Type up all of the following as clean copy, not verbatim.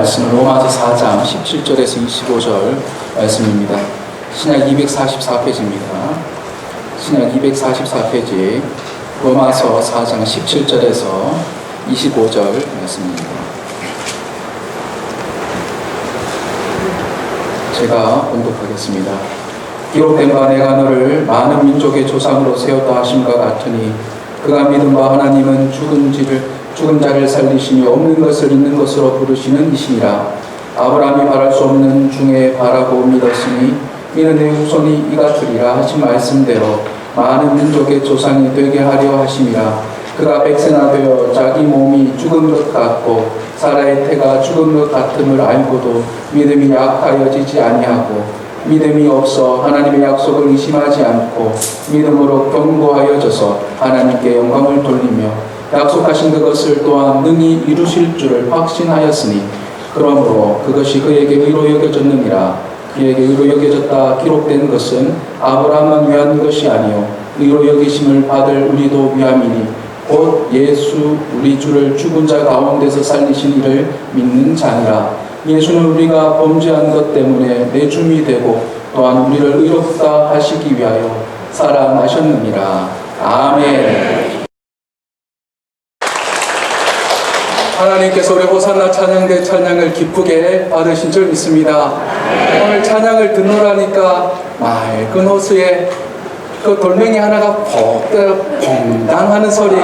말씀은 로마서 4장 17절에서 25절 말씀입니다. 신약 244페이지입니다. 신약 244페이지 로마서 4장 17절에서 25절 말씀입니다. 제가 봉독하겠습니다. 기록된 바 내가 너를 많은 민족의 조상으로 세웠다 하심과 같으니 그가 믿은 바 하나님은 죽은 자를 살리시며 없는 것을 있는 것으로 부르시는 이시니라. 아브라함이 바랄 수 없는 중에 바라고 믿었으니 이는 내 후손이 이가 되리라 하신 말씀대로 많은 민족의 조상이 되게 하려 하심이라. 그가 백세나 되어 자기 몸이 죽은 것 같고 사라의 태가 죽은 것 같음을 알고도 믿음이 약하여지지 아니하고 믿음이 없어 하나님의 약속을 의심하지 않고 믿음으로 견고하여져서 하나님께 영광을 돌리며 약속하신 그것을 또한 능히 이루실 줄을 확신하였으니 그러므로 그것이 그에게 의로 여겨졌느니라. 그에게 의로 여겨졌다 기록된 것은 아브라함만 위한 것이 아니요 의로 여기심을 받을 우리도 위함이니 곧 예수 우리 주를 죽은 자 가운데서 살리신 이를 믿는 자니라. 예수는 우리가 범죄한 것 때문에 내 줌이 되고 또한 우리를 의롭다 하시기 위하여 살아나셨느니라. 아멘. 하나님께서 우리 호산나 찬양대 찬양을 기쁘게 받으신 줄 믿습니다. 오늘 찬양을 듣노라니까 맑은 호수에 그 돌멩이 하나가 퐁당 하는 소리,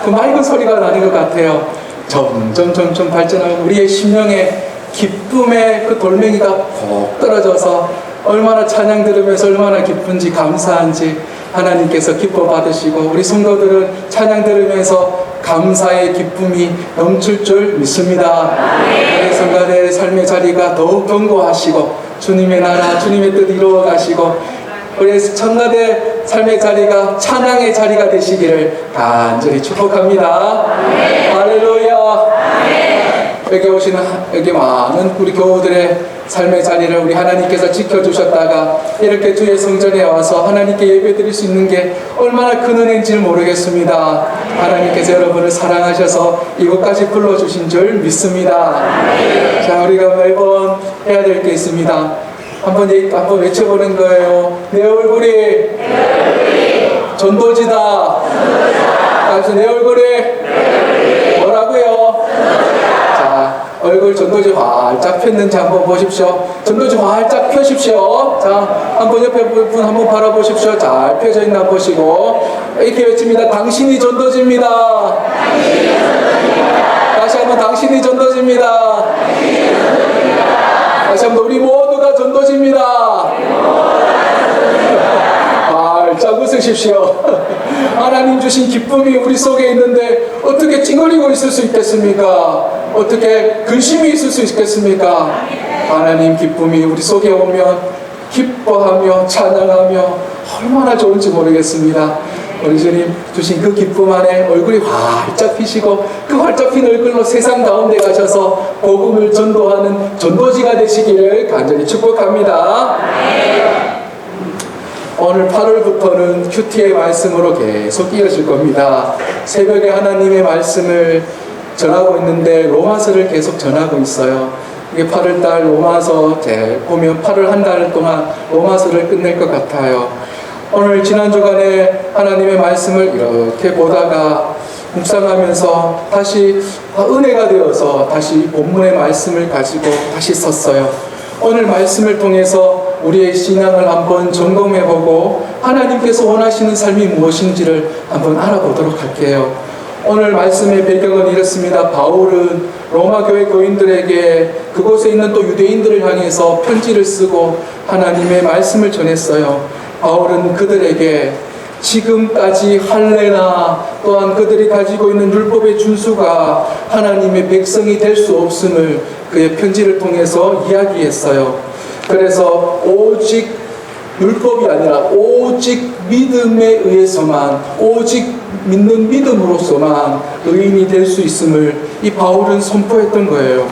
그 맑은 소리가 나는 것 같아요. 점점 발전하고 우리의 심령에 기쁨의 그 돌멩이가 푹 떨어져서 얼마나 찬양 들으면서 얼마나 기쁜지 감사한지 하나님께서 기뻐 받으시고 우리 성도들은 찬양 들으면서 감사의 기쁨이 넘칠 줄 믿습니다. 우리 성가대의 삶의 자리가 더욱 견고하시고 주님의 나라 주님의 뜻 이루어 가시고 우리 청가대 삶의 자리가 찬양의 자리가 되시기를 간절히 축복합니다. 할렐루야. 여기 많은 우리 교우들의 삶의 자리를 우리 하나님께서 지켜주셨다가 이렇게 주의 성전에 와서 하나님께 예배드릴 수 있는 게 얼마나 큰 은혜인지를 모르겠습니다. 하나님께서 여러분을 사랑하셔서 이곳까지 불러주신 줄 믿습니다. 자, 우리가 매번 해야 될 게 있습니다. 한번 외쳐보는 거예요. 내 얼굴이 전도지다. 그래서 내 얼굴이 뭐라고요? 자, 얼굴 전도지 활짝 폈는지 한번 보십시오. 전도지 활짝 펴십시오. 자, 한번 옆에 분 한번 바라보십시오. 잘 펴져 있나 보시고 이렇게 외칩니다. 당신이 전도지입니다. 다시 한번 당신이 전도지입니다. 다시 한번 우리 모두가 전도지입니다. 활짝 웃으십시오. 하나님 주신 기쁨이 우리 속에 있는데 어떻게 찡얼리고 있을 수 있겠습니까? 어떻게 근심이 있을 수 있겠습니까? 하나님 기쁨이 우리 속에 오면 기뻐하며 찬양하며 얼마나 좋은지 모르겠습니다. 우리 주님 주신 그 기쁨 안에 얼굴이 활짝 피시고 그 활짝 핀 얼굴로 세상 가운데 가셔서 복음을 전도하는 전도지가 되시기를 간절히 축복합니다. 오늘 8월부터는 큐티의 말씀으로 계속 이어질 겁니다. 새벽에 하나님의 말씀을 전하고 있는데 로마서를 계속 전하고 있어요. 이게 8월달 로마서 보면 8월 한 달 동안 로마서를 끝낼 것 같아요. 오늘 지난 주간에 하나님의 말씀을 이렇게 보다가 묵상하면서 다시 은혜가 되어서 다시 본문의 말씀을 가지고 다시 섰어요. 오늘 말씀을 통해서 우리의 신앙을 한번 점검해보고 하나님께서 원하시는 삶이 무엇인지를 한번 알아보도록 할게요. 오늘 말씀의 배경은 이렇습니다. 바울은 로마 교회 교인들에게 그곳에 있는 또 유대인들을 향해서 편지를 쓰고 하나님의 말씀을 전했어요. 바울은 그들에게 지금까지 할례나 또한 그들이 가지고 있는 율법의 준수가 하나님의 백성이 될 수 없음을 그의 편지를 통해서 이야기했어요. 그래서 오직 율법이 아니라 오직 믿음에 의해서만 오직 믿는 믿음으로서만 의인이 될 수 있음을 이 바울은 선포했던 거예요.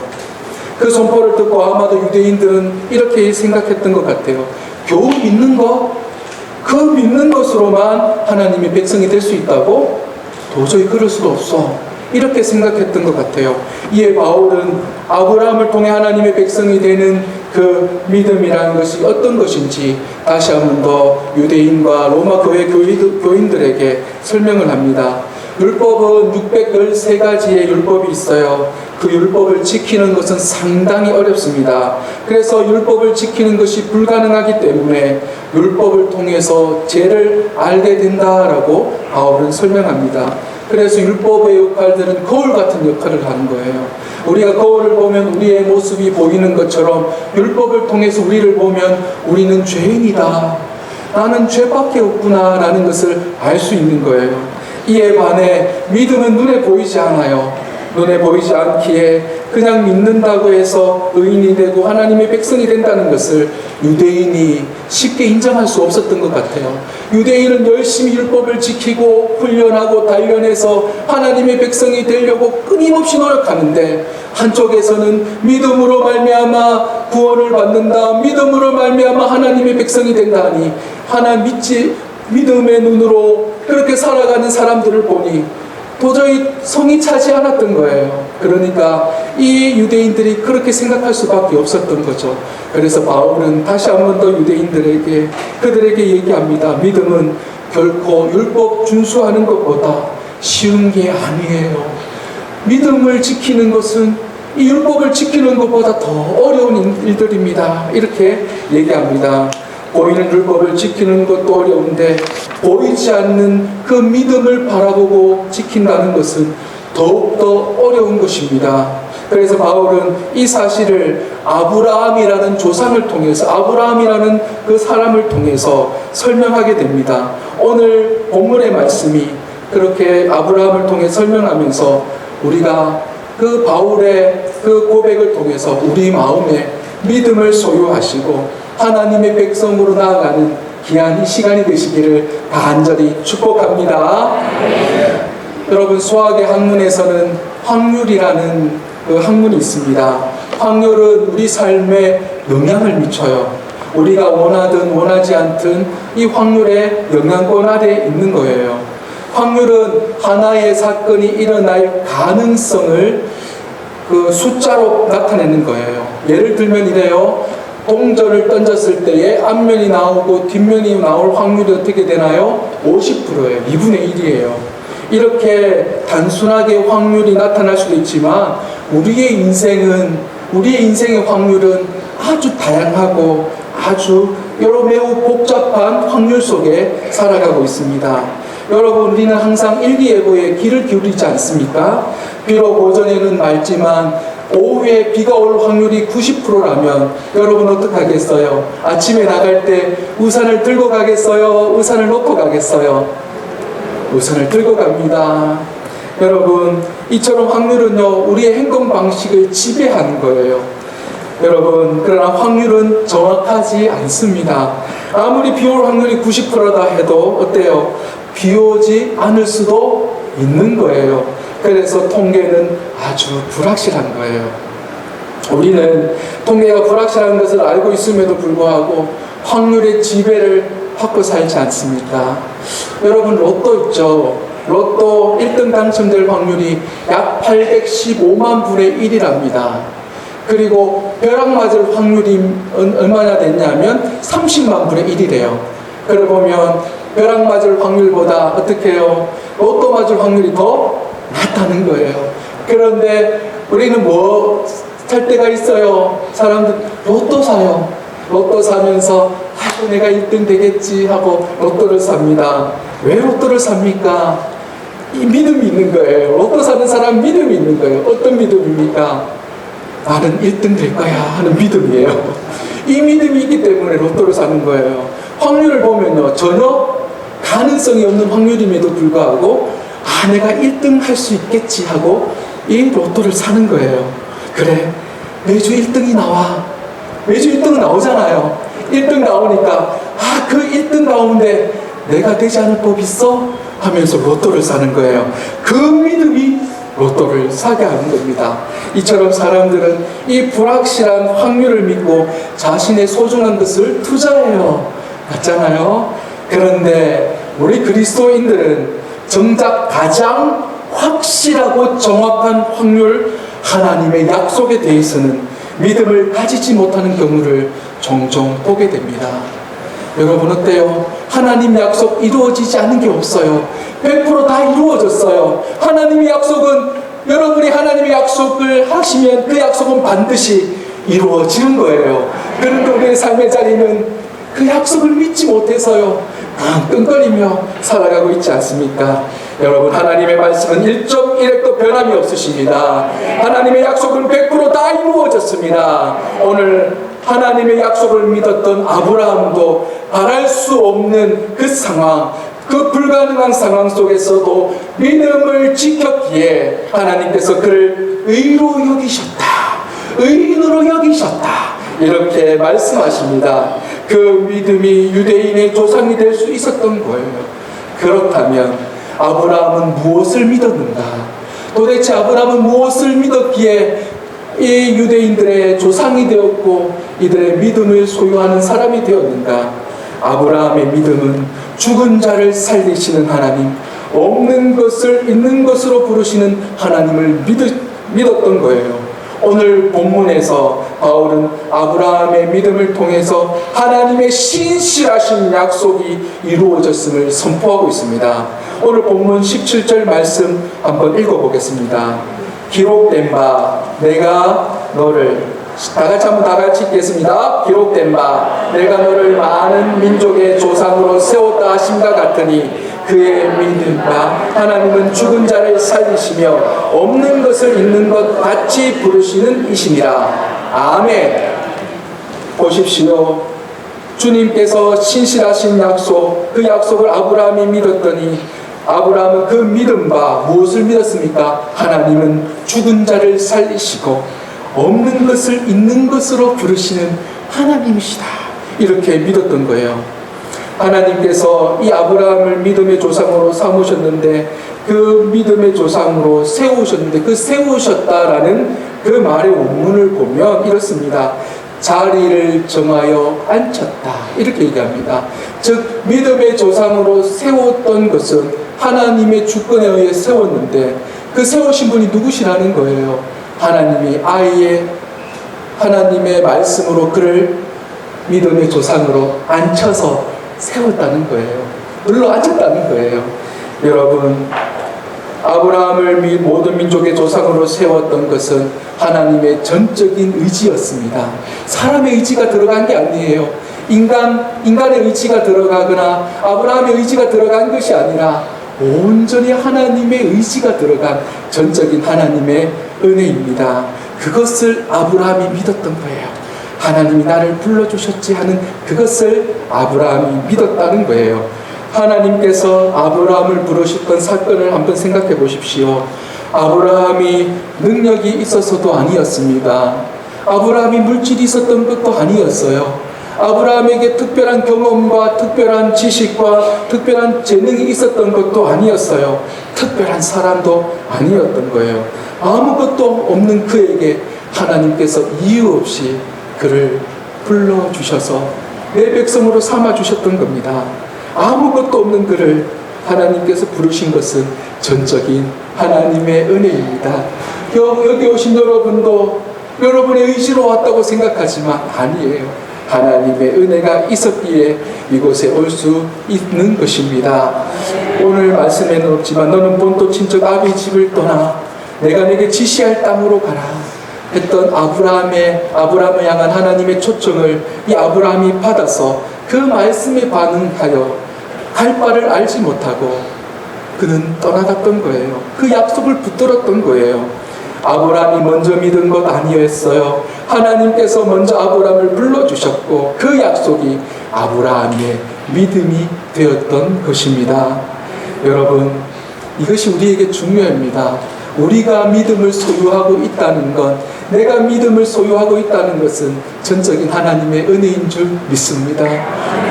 그 선포를 듣고 아마도 유대인들은 이렇게 생각했던 것 같아요. 겨우 믿는 것? 그 믿는 것으로만 하나님의 백성이 될 수 있다고? 도저히 그럴 수도 없어. 이렇게 생각했던 것 같아요. 이에 바울은 아브라함을 통해 하나님의 백성이 되는 그 믿음이라는 것이 어떤 것인지 다시 한 번 더 유대인과 로마 교회 교인들에게 설명을 합니다. 율법은 613가지의 율법이 있어요. 그 율법을 지키는 것은 상당히 어렵습니다. 그래서 율법을 지키는 것이 불가능하기 때문에 율법을 통해서 죄를 알게 된다라고 바울은 설명합니다. 그래서 율법의 역할들은 거울 같은 역할을 하는 거예요. 우리가 거울을 보면 우리의 모습이 보이는 것처럼 율법을 통해서 우리를 보면 우리는 죄인이다, 나는 죄밖에 없구나 라는 것을 알 수 있는 거예요. 이에 반해 믿음은 눈에 보이지 않아요. 눈에 보이지 않기에 그냥 믿는다고 해서 의인이 되고 하나님의 백성이 된다는 것을 유대인이 쉽게 인정할 수 없었던 것 같아요. 유대인은 열심히 율법을 지키고 훈련하고 단련해서 하나님의 백성이 되려고 끊임없이 노력하는데, 한쪽에서는 믿음으로 말미암아 구원을 받는다, 믿음으로 말미암아 하나님의 백성이 된다니, 믿음의 눈으로 그렇게 살아가는 사람들을 보니 도저히 성이 차지 않았던 거예요. 그러니까 이 유대인들이 그렇게 생각할 수밖에 없었던 거죠. 그래서 바울은 다시 한 번 더 유대인들에게, 그들에게 얘기합니다. 믿음은 결코 율법 준수하는 것보다 쉬운 게 아니에요. 믿음을 지키는 것은 이 율법을 지키는 것보다 더 어려운 일들입니다. 이렇게 얘기합니다. 보이는 율법을 지키는 것도 어려운데 보이지 않는 그 믿음을 바라보고 지킨다는 것은 더욱더 어려운 것입니다. 그래서 바울은 이 사실을 아브라함이라는 조상을 통해서, 아브라함이라는 그 사람을 통해서 설명하게 됩니다. 오늘 본문의 말씀이 그렇게 아브라함을 통해 설명하면서 우리가 그 바울의 그 고백을 통해서 우리 마음에 믿음을 소유하시고 하나님의 백성으로 나아가는 귀한 이 시간이 되시기를 간절히 축복합니다. 여러분, 수학의 학문에서는 확률이라는 그 학문이 있습니다. 확률은 우리 삶에 영향을 미쳐요. 우리가 원하든 원하지 않든 이 확률의 영향권 아래에 있는 거예요. 확률은 하나의 사건이 일어날 가능성을 그 숫자로 나타내는 거예요. 예를 들면 이래요. 동전을 던졌을 때에 앞면이 나오고 뒷면이 나올 확률이 어떻게 되나요? 50%예요. 2분의 1이에요. 이렇게 단순하게 확률이 나타날 수도 있지만 우리의 인생의 확률은 아주 다양하고 아주 여러 매우 복잡한 확률 속에 살아가고 있습니다. 여러분, 우리는 항상 일기예보에 귀를 기울이지 않습니까? 비록 오전에는 맑지만 오후에 비가 올 확률이 90%라면 여러분 어떡하겠어요? 아침에 나갈 때 우산을 들고 가겠어요? 우산을 놓고 가겠어요? 우산을 들고 갑니다. 여러분, 이처럼 확률은요, 우리의 행동 방식을 지배하는 거예요. 여러분, 그러나 확률은 정확하지 않습니다. 아무리 비 올 확률이 90%다 해도 어때요? 비 오지 않을 수도 있는 거예요. 그래서 통계는 아주 불확실한 거예요. 우리는 통계가 불확실한 것을 알고 있음에도 불구하고 확률의 지배를 받고 살지 않습니까? 여러분, 로또 있죠? 로또 1등 당첨될 확률이 약 815만 분의 1이랍니다. 그리고 벼락 맞을 확률이 얼마나 됐냐면 30만 분의 1이래요. 그러고 보면 벼락 맞을 확률보다 어떻게 해요? 로또 맞을 확률이 더 낮다는 거예요. 그런데 우리는 뭐 살 때가 있어요. 사람들 로또 사요. 로또 사면서 내가 1등 되겠지 하고 로또를 삽니다. 왜 로또를 삽니까? 이 믿음이 있는 거예요. 로또 사는 사람 믿음이 있는 거예요. 어떤 믿음입니까? 나는 1등 될 거야 하는 믿음이에요. 이 믿음이 있기 때문에 로또를 사는 거예요. 확률을 보면요, 전혀 가능성이 없는 확률임에도 불구하고 내가 1등 할 수 있겠지 하고 이 로또를 사는 거예요. 그래, 매주 1등이 나와. 매주 1등은 나오잖아요. 1등 나오니까 그 1등 가운데 내가 되지 않을 법 있어? 하면서 로또를 사는 거예요. 그 믿음이 로또를 사게 하는 겁니다. 이처럼 사람들은 이 불확실한 확률을 믿고 자신의 소중한 것을 투자해요. 맞잖아요? 그런데 우리 그리스도인들은 정작 가장 확실하고 정확한 확률, 하나님의 약속에 대해서는 믿음을 가지지 못하는 경우를 종종 보게 됩니다. 여러분 어때요? 하나님 약속 이루어지지 않는 게 없어요. 100%다 이루어졌어요. 하나님의 약속은, 여러분이 하나님의 약속을 하시면 그 약속은 반드시 이루어지는 거예요. 그런데 우리의 삶의 자리는 그 약속을 믿지 못해서요, 끙끙거리며 살아가고 있지 않습니까? 여러분, 하나님의 말씀은 1.1핵도 변함이 없으십니다. 하나님의 약속은 100%다 이루어졌습니다. 오늘 하나님의 약속을 믿었던 아브라함도 바랄 수 없는 그 상황, 그 불가능한 상황 속에서도 믿음을 지켰기에 하나님께서 그를 의로 여기셨다, 의인으로 여기셨다, 이렇게 말씀하십니다. 그 믿음이 유대인의 조상이 될 수 있었던 거예요. 그렇다면 아브라함은 무엇을 믿었는가? 도대체 아브라함은 무엇을 믿었기에 이 유대인들의 조상이 되었고 이들의 믿음을 소유하는 사람이 되었는가? 아브라함의 믿음은 죽은 자를 살리시는 하나님, 없는 것을 있는 것으로 부르시는 하나님을 믿었던 거예요. 오늘 본문에서 바울은 아브라함의 믿음을 통해서 하나님의 신실하신 약속이 이루어졌음을 선포하고 있습니다. 오늘 본문 17절 말씀 한번 읽어보겠습니다. 기록된 바 내가 너를, 다 같이 읽겠습니다. 기록된 바 내가 너를 많은 민족의 조상으로 세웠다 하심과 같으니 그의 믿은 바 하나님은 죽은 자를 살리시며 없는 것을 있는 것 같이 부르시는 이심이라. 아멘. 보십시오. 주님께서 신실하신 약속, 그 약속을 아브라함이 믿었더니 아브라함은 그 믿은 바 무엇을 믿었습니까? 하나님은 죽은 자를 살리시고 없는 것을 있는 것으로 부르시는 하나님이시다, 이렇게 믿었던 거예요. 하나님께서 이 아브라함을 믿음의 조상으로 삼으셨는데, 그 믿음의 조상으로 세우셨는데, 그 세우셨다라는 그 말의 원문을 보면 이렇습니다. 자리를 정하여 앉혔다, 이렇게 얘기합니다. 즉 믿음의 조상으로 세웠던 것은 하나님의 주권에 의해 세웠는데, 그 세우신 분이 누구시라는 거예요? 하나님이 아예 하나님의 말씀으로 그를 믿음의 조상으로 앉혀서 세웠다는 거예요. 눌러 앉혔다는 거예요. 여러분, 아브라함을 모든 민족의 조상으로 세웠던 것은 하나님의 전적인 의지였습니다. 사람의 의지가 들어간 게 아니에요. 인간의 의지가 들어가거나 아브라함의 의지가 들어간 것이 아니라 온전히 하나님의 의지가 들어간 전적인 하나님의 은혜입니다. 그것을 아브라함이 믿었던 거예요. 하나님이 나를 불러주셨지 하는 그것을 아브라함이 믿었다는 거예요. 하나님께서 아브라함을 부르셨던 사건을 한번 생각해 보십시오. 아브라함이 능력이 있어서도 아니었습니다. 아브라함이 물질이 있었던 것도 아니었어요. 아브라함에게 특별한 경험과 특별한 지식과 특별한 재능이 있었던 것도 아니었어요. 특별한 사람도 아니었던 거예요. 아무것도 없는 그에게 하나님께서 이유 없이 그를 불러주셔서 내 백성으로 삼아주셨던 겁니다. 아무것도 없는 그를 하나님께서 부르신 것은 전적인 하나님의 은혜입니다. 여기 오신 여러분도 여러분의 의지로 왔다고 생각하지만 아니에요. 하나님의 은혜가 있었기에 이곳에 올 수 있는 것입니다. 오늘 말씀에는 없지만 너는 본토 친척 아비 집을 떠나 내가 내게 지시할 땅으로 가라 했던 아브라함을 향한 하나님의 초청을 이 아브라함이 받아서 그 말씀에 반응하여 갈 바를 알지 못하고 그는 떠나갔던 거예요. 그 약속을 붙들었던 거예요. 아브라함이 먼저 믿은 것 아니었어요. 하나님께서 먼저 아브라함을 불러주셨고 그 약속이 아브라함의 믿음이 되었던 것입니다. 여러분, 이것이 우리에게 중요합니다. 우리가 믿음을 소유하고 있다는 것, 내가 믿음을 소유하고 있다는 것은 전적인 하나님의 은혜인 줄 믿습니다.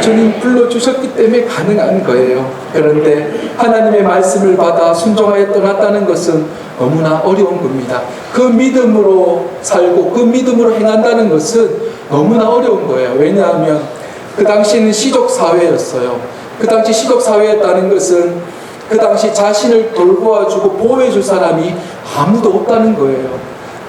주님 불러주셨기 때문에 가능한 거예요. 그런데 하나님의 말씀을 받아 순종하여 떠났다는 것은 너무나 어려운 겁니다. 그 믿음으로 살고 그 믿음으로 행한다는 것은 너무나 어려운 거예요. 왜냐하면 그 당시에는 시족사회였어요. 그 당시 시족사회였다는 것은 그 당시 자신을 돌보아주고 보호해줄 사람이 아무도 없다는 거예요.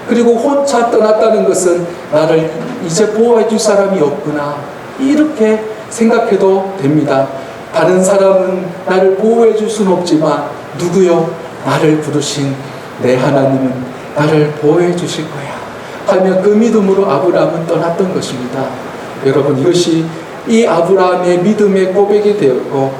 그리고 혼자 떠났다는 것은 나를 이제 보호해줄 사람이 없구나, 이렇게 생각해도 됩니다. 다른 사람은 나를 보호해줄 수는 없지만 누구요? 나를 부르신 내 하나님은 나를 보호해주실 거야 하며 그 믿음으로 아브라함은 떠났던 것입니다. 여러분, 이것이 이 아브라함의 믿음의 고백이 되었고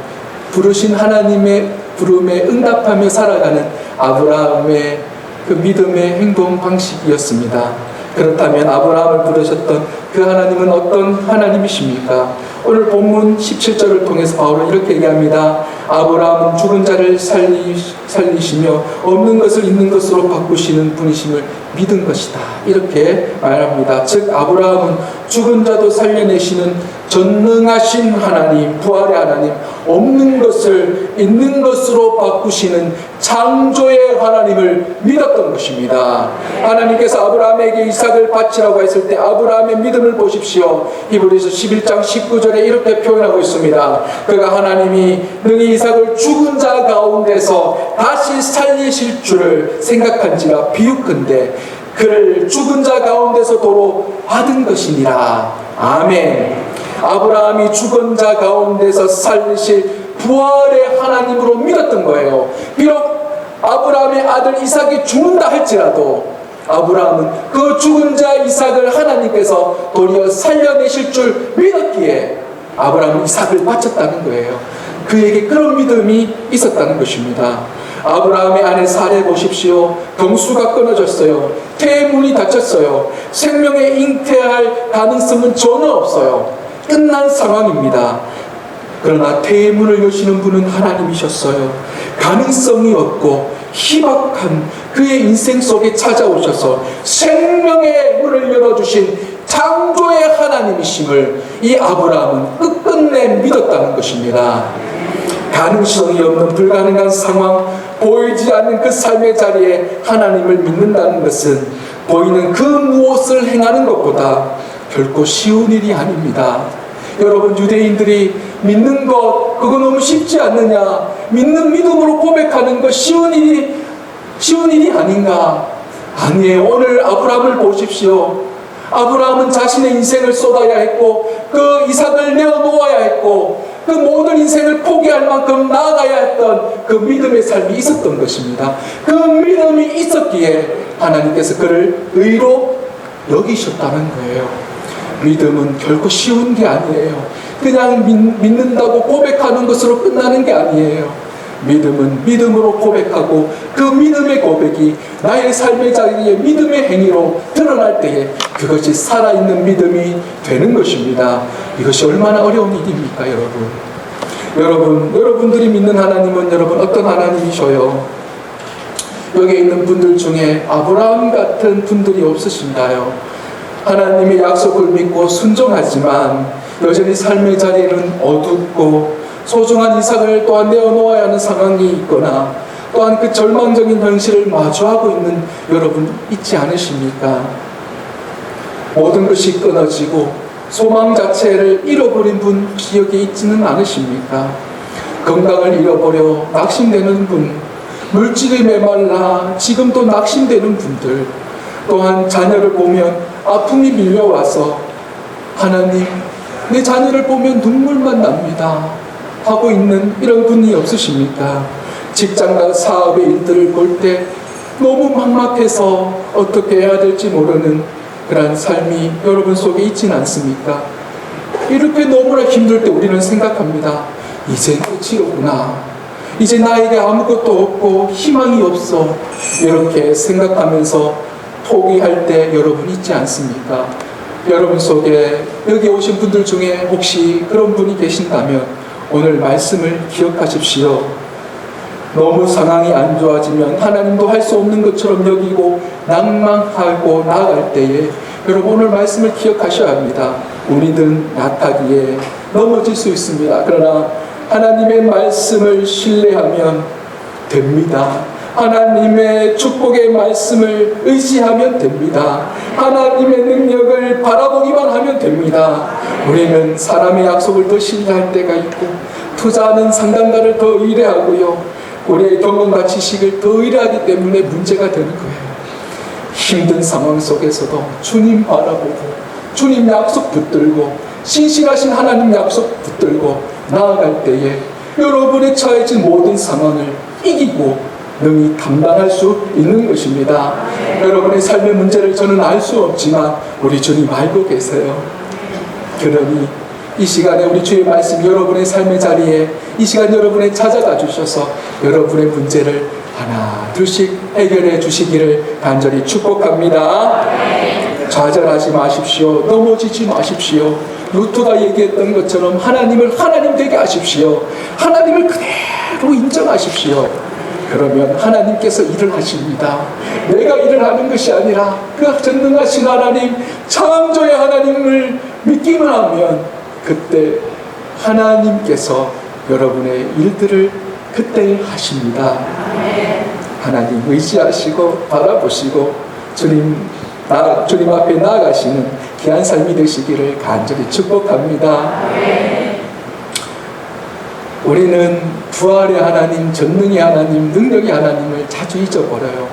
부르신 하나님의 부름에 응답하며 살아가는 아브라함의 그 믿음의 행동 방식이었습니다. 그렇다면 아브라함을 부르셨던 그 하나님은 어떤 하나님이십니까? 오늘 본문 17절을 통해서 바울은 이렇게 얘기합니다. 아브라함은 죽은 자를 살리시며 없는 것을 있는 것으로 바꾸시는 분이심을 믿은 것이다, 이렇게 말합니다. 즉 아브라함은 죽은 자도 살려내시는 전능하신 하나님, 부활의 하나님, 없는 것을 있는 것으로 바꾸시는 창조의 하나님을 믿었던 것입니다. 하나님께서 아브라함에게 이삭을 바치라고 했을 때 아브라함의 믿음을 보십시오. 히브리서 11장 19절에 이렇게 표현하고 있습니다. 그가 하나님이 능히 이삭을 죽은 자 가운데서 다시 살리실 줄을 생각한지라 비유컨대 그를 죽은 자 가운데서 도로 받은 것이니라. 아멘. 아브라함이 죽은 자 가운데서 살리실 부활의 하나님으로 믿었던 거예요. 비록 아브라함의 아들 이삭이 죽는다 할지라도 아브라함은 그 죽은 자 이삭을 하나님께서 도리어 살려내실 줄 믿었기에 아브라함은 이삭을 바쳤다는 거예요. 그에게 그런 믿음이 있었다는 것입니다. 아브라함의 아내 사례 보십시오. 경수가 끊어졌어요. 태문이 닫혔어요. 생명에 잉태할 가능성은 전혀 없어요. 끝난 상황입니다. 그러나 태문을 여시는 분은 하나님이셨어요. 가능성이 없고 희박한 그의 인생 속에 찾아오셔서 생명의 문을 열어주신 창조의 하나님이심을 이 아브라함은 끝끝내 믿었다는 것입니다. 가능성이 없는 불가능한 상황, 보이지 않는 그 삶의 자리에 하나님을 믿는다는 것은 보이는 그 무엇을 행하는 것보다 결코 쉬운 일이 아닙니다. 여러분, 유대인들이 믿는 것 그거 너무 쉽지 않느냐, 믿는 믿음으로 고백하는 것 쉬운 일이 아닌가? 아니에요. 오늘 아브라함을 보십시오. 아브라함은 자신의 인생을 쏟아야 했고 그 이삭을 내어놓아야 했고 그 모든 인생을 포기할 만큼 나아가야 했던 그 믿음의 삶이 있었던 것입니다. 그 믿음이 있었기에 하나님께서 그를 의로 여기셨다는 거예요. 믿음은 결코 쉬운 게 아니에요. 그냥 믿는다고 고백하는 것으로 끝나는 게 아니에요. 믿음은 믿음으로 고백하고 그 믿음의 고백이 나의 삶의 자리에 믿음의 행위로 드러날 때에 그것이 살아있는 믿음이 되는 것입니다. 이것이 얼마나 어려운 일입니까, 여러분? 여러분들이 믿는 하나님은 여러분 어떤 하나님이셔요? 여기 있는 분들 중에 아브라함 같은 분들이 없으신가요? 하나님의 약속을 믿고 순종하지만 여전히 삶의 자리는 어둡고 소중한 이삭을 또한 내어놓아야 하는 상황이 있거나 또한 그 절망적인 현실을 마주하고 있는 여러분 있지 않으십니까? 모든 것이 끊어지고 소망 자체를 잃어버린 분 혹시 여기 있지는 않으십니까? 건강을 잃어버려 낙심되는 분, 물질이 메말라 지금도 낙심되는 분들, 또한 자녀를 보면 아픔이 밀려와서 하나님, 내 자녀를 보면 눈물만 납니다 하고 있는 이런 분이 없으십니까? 직장과 사업의 일들을 볼 때 너무 막막해서 어떻게 해야 될지 모르는 그런 삶이 여러분 속에 있지는 않습니까? 이렇게 너무나 힘들 때 우리는 생각합니다. 이제 끝이로구나. 이제 나에게 아무것도 없고 희망이 없어. 이렇게 생각하면서 포기할 때 여러분 있지 않습니까? 여러분 속에 여기 오신 분들 중에 혹시 그런 분이 계신다면 오늘 말씀을 기억하십시오. 너무 상황이 안 좋아지면 하나님도 할 수 없는 것처럼 여기고 낭망하고 나아갈 때에 여러분 오늘 말씀을 기억하셔야 합니다. 우리는 약하기에 넘어질 수 있습니다. 그러나 하나님의 말씀을 신뢰하면 됩니다. 하나님의 축복의 말씀을 의지하면 됩니다. 하나님의 능력을 바라보기만 하면 됩니다. 우리는 사람의 약속을 더 신뢰할 때가 있고 투자하는 상담가를 더 의뢰하고요. 우리의 경험과 지식을 더 의뢰하기 때문에 문제가 되는 거예요. 힘든 상황 속에서도 주님 바라보고 주님 약속 붙들고 신실하신 하나님 약속 붙들고 나아갈 때에 여러분의 처해진 모든 상황을 이기고 능히 감당할 수 있는 것입니다. 여러분의 삶의 문제를 저는 알 수 없지만 우리 주님 알고 계세요. 그러니 이 시간에 우리 주의 말씀 여러분의 삶의 자리에 이 시간 여러분의 찾아가 주셔서 여러분의 문제를 하나 둘씩 해결해 주시기를 간절히 축복합니다. 좌절하지 마십시오. 넘어지지 마십시오. 루트가 얘기했던 것처럼 하나님을 하나님 되게 하십시오. 하나님을 그대로 인정하십시오. 그러면 하나님께서 일을 하십니다. 내가 일을 하는 것이 아니라 그 전능하신 하나님, 창조의 하나님을 믿기만 하면 그때 하나님께서 여러분의 일들을 그때 하십니다. 하나님 의지하시고 바라보시고 주님 앞에 나아가시는 귀한 삶이 되시기를 간절히 축복합니다. 우리는 부활의 하나님, 전능의 하나님, 능력의 하나님을 자주 잊어버려요.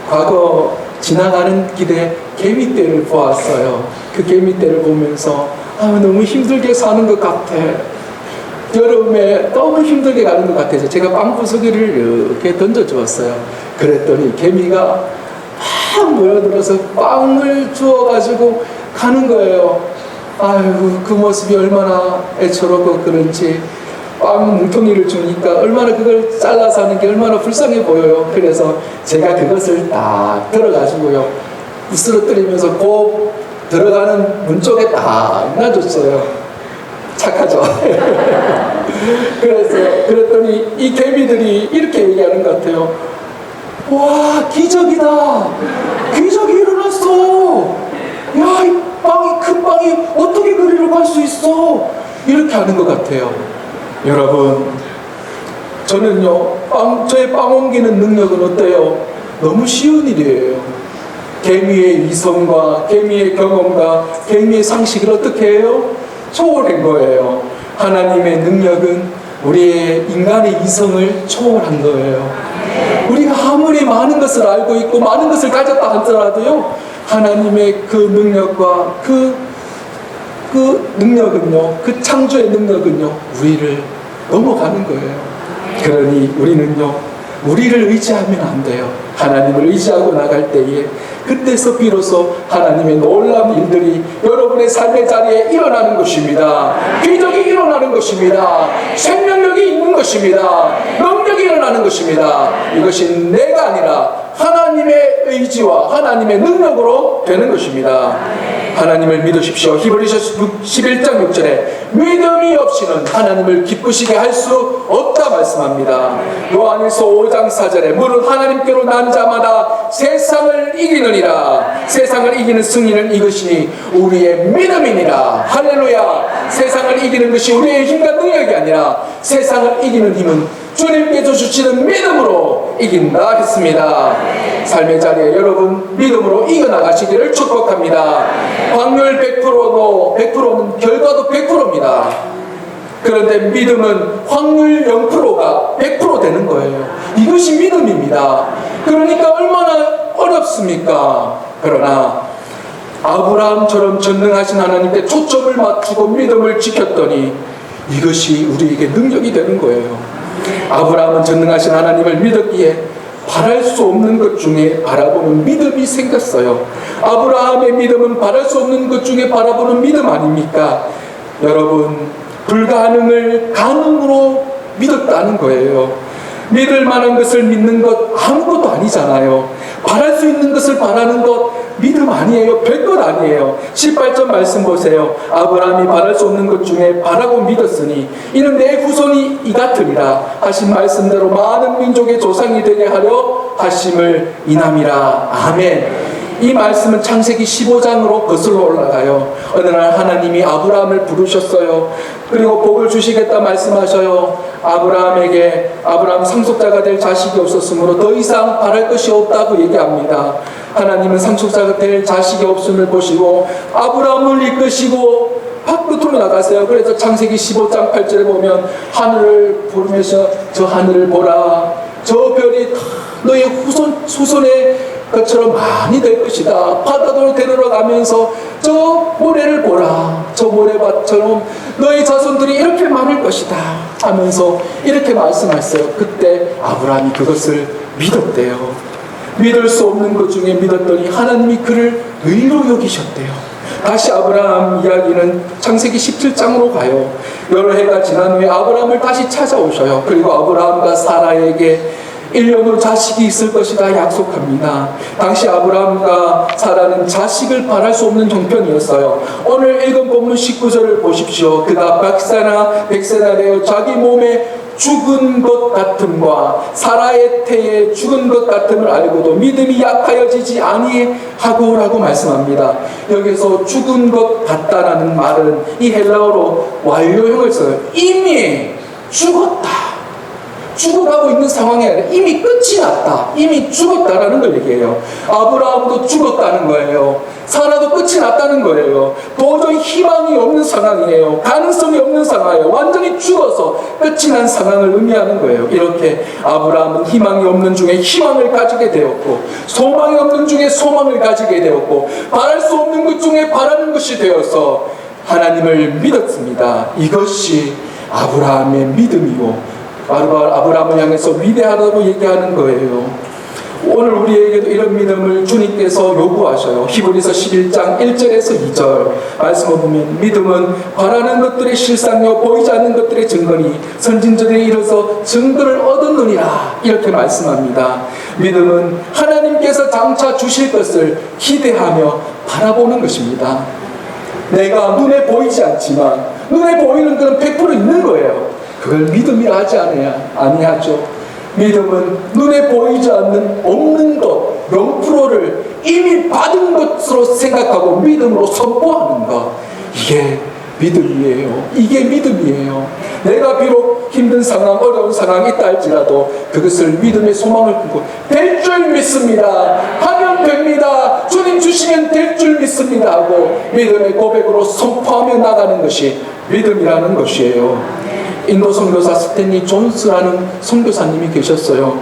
과거 지나가는 길에 개미떼를 보았어요. 그 개미떼를 보면서 너무 힘들게 사는 것 같아. 여름에 너무 힘들게 가는 것 같아서 제가 빵부수기를 이렇게 던져주었어요. 그랬더니 개미가 막 모여들어서 빵을 주워가지고 가는 거예요. 아이고, 그 모습이 얼마나 애처롭고 그런지 빵 뭉텅이를 주니까 얼마나 그걸 잘라서 하는 게 얼마나 불쌍해 보여요. 그래서 제가 그것을 딱 들어가지고요, 부스러뜨리면서 꼭 들어가는 문 쪽에 딱 놔줬어요. 착하죠? 그랬더니 이 개미들이 이렇게 얘기하는 것 같아요. 와, 기적이다. 기적이 일어났어. 야, 이 빵이, 큰 빵이 어떻게 그리로 갈 수 있어? 이렇게 하는 것 같아요. 여러분, 저는요, 저의 빵 옮기는 능력은 어때요? 너무 쉬운 일이에요. 개미의 이성과 개미의 경험과 개미의 상식을 어떻게 해요? 초월한 거예요. 하나님의 능력은 우리의 인간의 이성을 초월한 거예요. 우리가 아무리 많은 것을 알고 있고 많은 것을 가졌다 하더라도요, 하나님의 그 능력과 그 능력은요, 그 창조의 능력은요, 우리를 넘어가는 거예요. 그러니 우리는요, 우리를 의지하면 안 돼요. 하나님을 의지하고 나갈 때에 그때서 비로소 하나님의 놀라운 일들이 여러분의 삶의 자리에 일어나는 것입니다. 기적이 일어나는 것입니다. 생명력이 있는 것입니다. 능력이 일어나는 것입니다. 이것이 내가 아니라 하나님의 의지와 하나님의 능력으로 되는 것입니다. 하나님을 믿으십시오. 히브리서 11장 6절에 믿음이 없이는 하나님을 기쁘시게 할 수 없다 말씀합니다. 요한일서 5장 4절에 무릇 하나님께로 난 자마다 세상을 이기느니라. 세상을 이기는 승리는 이것이니 우리의 믿음이니라. 할렐루야. 세상을 이기는 것이 우리의 힘과 능력이 아니라 세상을 이기는 힘은 주님께서 주시는 믿음으로 이긴다 했습니다. 삶의 자리에 여러분 믿음으로 이겨나가시기를 축복합니다. 확률 100%는 결과도 100%입니다. 그런데 믿음은 확률 0%가 100% 되는 거예요. 이것이 믿음입니다. 그러니까 얼마나 어렵습니까? 그러나 아브라함처럼 전능하신 하나님께 초점을 맞추고 믿음을 지켰더니 이것이 우리에게 능력이 되는 거예요. 아브라함은 전능하신 하나님을 믿었기에 바랄 수 없는 것 중에 바라보는 믿음이 생겼어요. 아브라함의 믿음은 바랄 수 없는 것 중에 바라보는 믿음 아닙니까? 여러분, 불가능을 가능으로 믿었다는 거예요. 믿을 만한 것을 믿는 것 아무것도 아니잖아요. 바랄 수 있는 것을 바라는 것 믿음 아니에요. 별것 아니에요. 18절 말씀 보세요. 아브라함이 바랄 수 없는 것 중에 바라고 믿었으니 이는 내 후손이 이 같으리라 하신 말씀대로 많은 민족의 조상이 되게 하려 하심을 인함이라. 아멘. 이 말씀은 창세기 15장으로 거슬러 올라가요. 어느 날 하나님이 아브라함을 부르셨어요. 그리고 복을 주시겠다 말씀하셔요. 아브라함 상속자가 될 자식이 없었으므로 더 이상 바랄 것이 없다고 얘기합니다. 하나님은 상속자가 될 자식이 없음을 보시고 아브라함을 이끄시고 밖으로 나가세요. 그래서 창세기 15장 8절에 보면 하늘을 보면서 저 하늘을 보라. 저 별이 다 너의 후손의 것처럼 많이 될 것이다. 바다도 데리러 가면서 저 모래를 보라. 저 모래밭처럼 너의 자손들이 이렇게 많을 것이다 하면서 이렇게 말씀했어요. 그때 아브라함이 그것을 믿었대요. 믿을 수 없는 것 중에 믿었더니 하나님이 그를 의로 여기셨대요. 다시 아브라함 이야기는 창세기 17장으로 가요. 여러 해가 지난 후에 아브라함을 다시 찾아오셔요. 그리고 아브라함과 사라에게 1년 후 자식이 있을 것이다 약속합니다. 당시 아브라함과 사라는 자식을 바랄 수 없는 형편이었어요. 오늘 읽은 본문 19절을 보십시오. 그가 백세나 되어 자기 몸에 죽은 것 같음과 사라의 태에 죽은 것 같음을 알고도 믿음이 약하여지지 아니하고라고 말씀합니다. 여기서 죽은 것 같다라는 말은 이 헬라어로 완료형을 써요. 이미 죽어가고 있는 상황이 아니라 이미 끝이 났다. 이미 죽었다라는 걸 얘기해요. 아브라함도 죽었다는 거예요. 사라도 끝이 났다는 거예요. 도저히 희망이 없는 상황이에요. 가능성이 없는 상황이에요. 완전히 죽어서 끝이 난 상황을 의미하는 거예요. 이렇게 아브라함은 희망이 없는 중에 희망을 가지게 되었고, 소망이 없는 중에 소망을 가지게 되었고, 바랄 수 없는 것 중에 바라는 것이 되어서 하나님을 믿었습니다. 이것이 아브라함의 믿음이고 아브라함을 향해서 위대하다고 얘기하는 거예요. 오늘 우리에게도 이런 믿음을 주님께서 요구하셔요. 히브리서 11장 1절에서 2절 말씀을 보면 믿음은 바라는 것들의 실상이요 보이지 않는 것들의 증거니 선진들이 이뤄서 증거를 얻었느니라 이렇게 말씀합니다. 믿음은 하나님께서 장차 주실 것을 기대하며 바라보는 것입니다. 내가 눈에 보이지 않지만 눈에 보이는 것은 100% 있는 거예요. 그걸 믿음이라 하지 아니하죠. 믿음은 눈에 보이지 않는 없는 것 0%를 이미 받은 것으로 생각하고 믿음으로 선포하는 것. 이게 믿음이에요. 이게 믿음이에요. 내가 비록 힘든 상황, 어려운 상황이 있다 할지라도 그것을 믿음의 소망을 품고 될 줄 믿습니다. 하면 됩니다. 주님 주시면 될 줄 믿습니다 하고 믿음의 고백으로 선포하며 나가는 것이 믿음이라는 것이에요. 인도 선교사 스탠리 존스라는 선교사님이 계셨어요.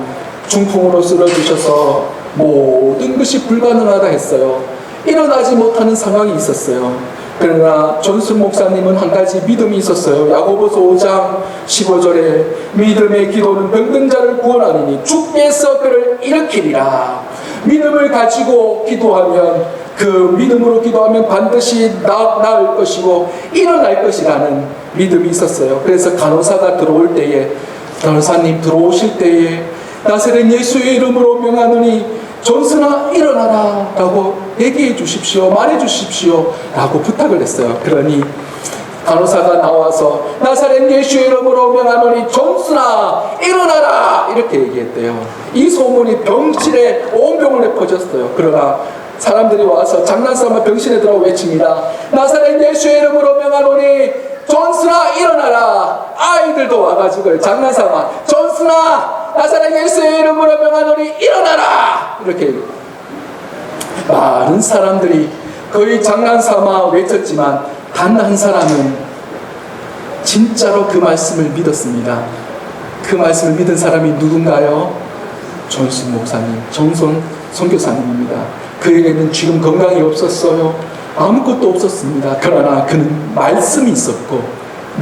중풍으로 쓰러지셔서 모든 것이 불가능하다 했어요. 일어나지 못하는 상황이 있었어요. 그러나 존스 목사님은 한 가지 믿음이 있었어요. 야고보서 5장 15절에 믿음의 기도는 병든 자를 구원하리니 주께서 그를 일으키리라. 믿음을 가지고 기도하면 그 믿음으로 기도하면 반드시 나을 것이고 일어날 것이라는 믿음이 있었어요. 그래서 간호사가 들어올 때에 간호사님 들어오실 때에 나사렛 예수의 이름으로 명하노니 존슨아 일어나라 라고 얘기해 주십시오. 말해 주십시오 라고 부탁을 했어요. 그러니 간호사가 나와서 나사렛 예수의 이름으로 명하노니 존슨아 일어나라 이렇게 얘기했대요. 이 소문이 병실에 온 병원에 퍼졌어요. 그러나 사람들이 와서 장난삼아 병실에 들어가 외칩니다. 나사렛 예수의 이름으로 명하노니 존슨아 일어나라. 아이들도 와가지고 장난삼아 존슨아 나사렛 예수의 이름으로 명하노니 일어나라 이렇게 많은 사람들이 거의 장난삼아 외쳤지만 단 한 사람은 진짜로 그 말씀을 믿었습니다. 그 말씀을 믿은 사람이 누군가요? 존슨 목사님, 정선 선교사님입니다. 그에게는 지금 건강이 없었어요. 아무것도 없었습니다. 그러나 그는 말씀이 있었고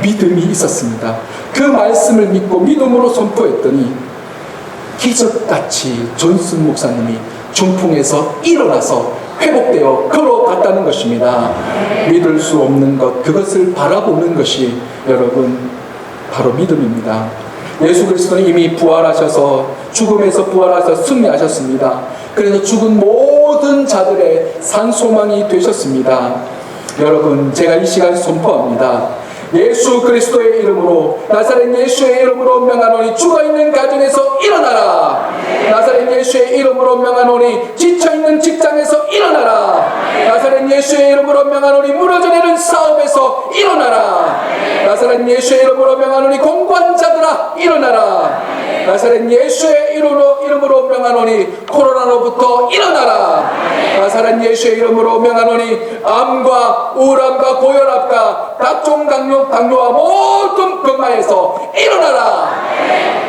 믿음이 있었습니다. 그 말씀을 믿고 믿음으로 선포했더니 기적같이 존슨 목사님이 중풍에서 일어나서 회복되어 걸어갔다는 것입니다. 믿을 수 없는 것, 그것을 바라보는 것이 여러분 바로 믿음입니다. 예수 그리스도는 이미 부활하셔서 죽음에서 부활하셔서 승리하셨습니다. 그래서 죽은 모든 자들의 산소망이 되셨습니다. 여러분 제가 이 시간 선포합니다. 예수 그리스도의 이름으로 나사렛 예수의 이름으로 명하노니 죽어있는 가정에서 일어나라. 나사렛 예수의 이름으로 명하노니 지쳐있는 직장에서 일어나라. 나사렛 예수의 이름으로 명하노니 무너져내는 사업에서 일어나라. 나사렛 예수의 이름으로 명하노니 공관자들아 일어나라. 나사렛 예수의 이름으로 명하노니 코로나로부터 일어나라. 나사렛 예수의 이름으로 명하노니 암과 우울함과 고혈압과 각종 당뇨와 모든 병마에서 일어나라.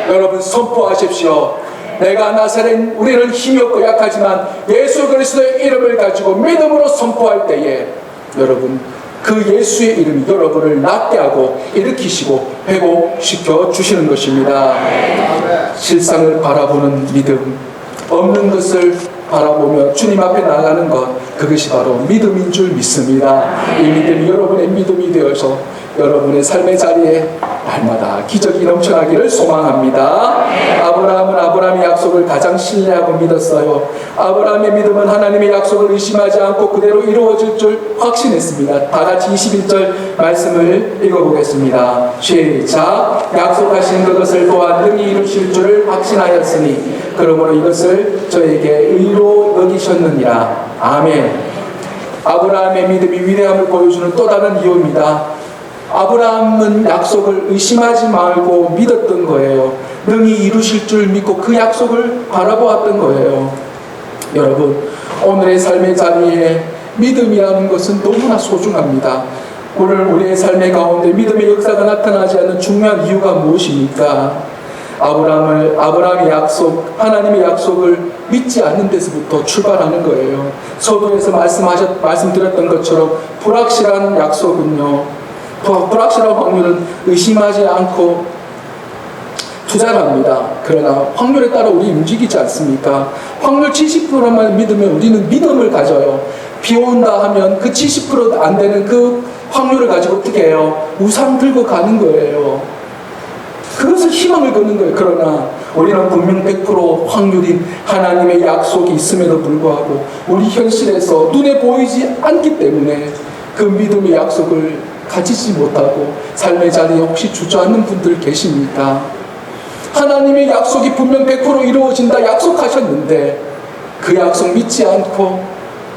여러분 선포하십시오. 내가 나사렛, 우리는 힘이 없고 약하지만 예수 그리스도의 이름을 가지고 믿음으로 선포할 때에 여러분 그 예수의 이름이 여러분을 낫게 하고 일으키시고 회복시켜 주시는 것입니다. 실상을 바라보는 믿음, 없는 것을 바라보며 주님 앞에 나가는 것, 그것이 바로 믿음인 줄 믿습니다. 이 믿음이 여러분의 믿음이 되어서 여러분의 삶의 자리에 날마다 기적이 넘쳐나기를 소망합니다. 아브라함은 아브라함의 약속을 가장 신뢰하고 믿었어요. 아브라함의 믿음은 하나님의 약속을 의심하지 않고 그대로 이루어질 줄 확신했습니다. 다 같이 21절 말씀을 읽어보겠습니다. 시작. 약속하신 그것을 또한 능히 이루실 줄을 확신하였으니 그러므로 이것을 저에게 의로 여기셨느니라. 아멘. 아브라함의 믿음이 위대함을 보여주는 또 다른 이유입니다. 아브라함은 약속을 의심하지 말고 믿었던 거예요. 능히 이루실 줄 믿고 그 약속을 바라보았던 거예요. 여러분, 오늘의 삶의 자리에 믿음이라는 것은 너무나 소중합니다. 오늘 우리의 삶의 가운데 믿음의 역사가 나타나지 않는 중요한 이유가 무엇입니까? 아브라함의 약속, 하나님의 약속을 믿지 않는 데서부터 출발하는 거예요. 서두에서 말씀드렸던 것처럼 불확실한 약속은요, 불확실한 확률은 의심하지 않고 투자를 합니다. 그러나 확률에 따라 우리 움직이지 않습니까? 확률 70%만 믿으면 우리는 믿음을 가져요. 비 온다 하면 그 70% 안 되는 그 확률을 가지고 어떻게 해요? 우상 들고 가는 거예요. 그것을 희망을 거는 거예요. 그러나 우리는 분명 100% 확률인 하나님의 약속이 있음에도 불구하고 우리 현실에서 눈에 보이지 않기 때문에 그 믿음의 약속을 가지지 못하고 삶의 자리에 혹시 주저앉는 분들 계십니까? 하나님의 약속이 분명 100% 이루어진다 약속하셨는데 그 약속 믿지 않고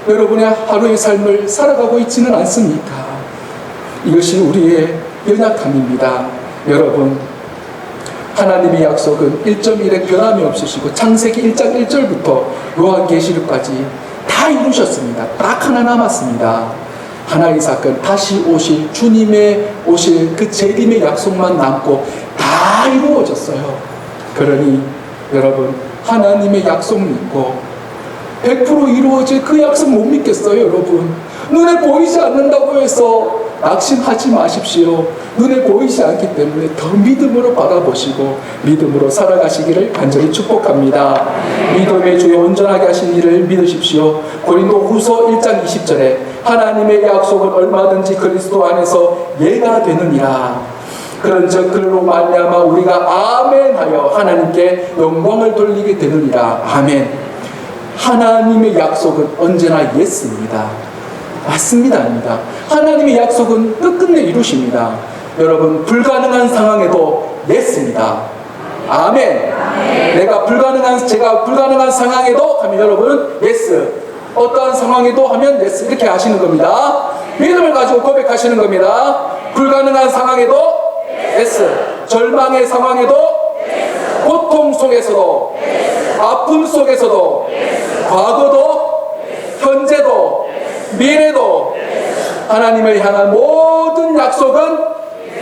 여러분의 하루의 삶을 살아가고 있지는 않습니까? 이것이 우리의 연약함입니다. 여러분, 하나님의 약속은 1.1의 변함이 없으시고 창세기 1장 1절부터 요한계시록까지 다 이루셨습니다. 딱 하나 남았습니다. 하나의 사건, 다시 오실 주님의 오실 그 재림의 약속만 남고 다 이루어졌어요. 그러니 여러분, 하나님의 약속 믿고 100% 이루어질 그 약속 못 믿겠어요, 여러분? 눈에 보이지 않는다고 해서 낙심하지 마십시오. 눈에 보이지 않기 때문에 더 믿음으로 바라보시고 믿음으로 살아가시기를 간절히 축복합니다. 믿음의 주에 온전하게 하신 일을 믿으십시오. 고린도후서 1장 20절에 하나님의 약속은 얼마든지 그리스도 안에서 예가 되느니라. 그런즉 그로 말미암아 우리가 아멘하여 하나님께 영광을 돌리게 되느니라. 아멘. 하나님의 약속은 언제나 예스입니다. 맞습니다. 아닙니다. 하나님의 약속은 끝끝내 이루십니다. 여러분, 불가능한 상황에도 예스입니다. 아멘. 제가 불가능한 상황에도 하면 여러분 예스. 어떠한 상황에도 하면 예스. 이렇게 하시는 겁니다. 믿음을 가지고 고백하시는 겁니다. 불가능한 상황에도 예스. 절망의 상황에도 예스. 고통 속에서도 예스. 아픔 속에서도 예스. 과거도 예스. 현재도 예스. 미래도 예스. 하나님을 향한 모든 약속은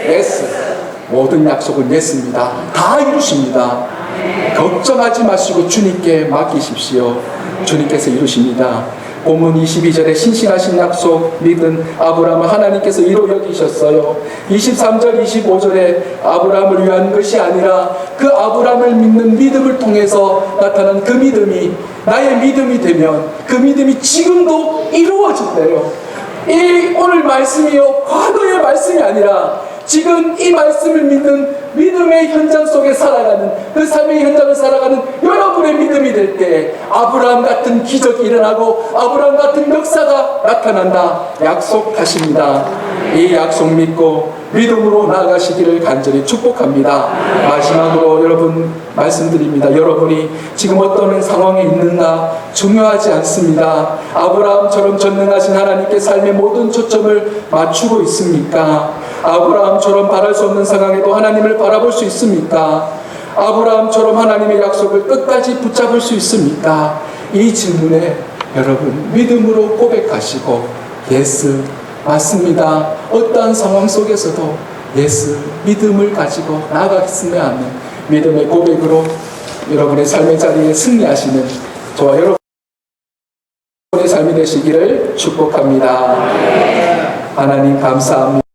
예스. 모든 약속은 예스입니다. 다 이루십니다. 걱정하지 마시고 주님께 맡기십시오. 주님께서 이루십니다. 본문 22절에 신실하신 약속 믿은 아브라함을 하나님께서 이로 여기셨어요. 23절 25절에 아브라함을 위한 것이 아니라 그 아브라함을 믿는 믿음을 통해서 나타난 그 믿음이 나의 믿음이 되면 그 믿음이 지금도 이루어진대요. 이 오늘 말씀이요, 과거의 말씀이 아니라 지금 이 말씀을 믿는 믿음의 현장 속에 살아가는, 그 삶의 현장을 살아가는 여러분의 믿음이 될 때 아브라함 같은 기적이 일어나고 아브라함 같은 역사가 나타난다 약속하십니다. 이 약속 믿고 믿음으로 나아가시기를 간절히 축복합니다. 마지막으로 여러분 말씀드립니다. 여러분이 지금 어떤 상황에 있는가 중요하지 않습니다. 아브라함처럼 전능하신 하나님께 삶의 모든 초점을 맞추고 있습니까? 아브라함처럼 바랄 수 없는 상황에도 하나님을 바라볼 수 있습니까? 아브라함처럼 하나님의 약속을 끝까지 붙잡을 수 있습니까? 이 질문에 여러분 믿음으로 고백하시고 예스, 맞습니다. 어떠한 상황 속에서도 예스, 믿음을 가지고 나아가겠으면 하는 믿음의 고백으로 여러분의 삶의 자리에 승리하시는 저와 여러분의 삶이 되시기를 축복합니다. 하나님 감사합니다.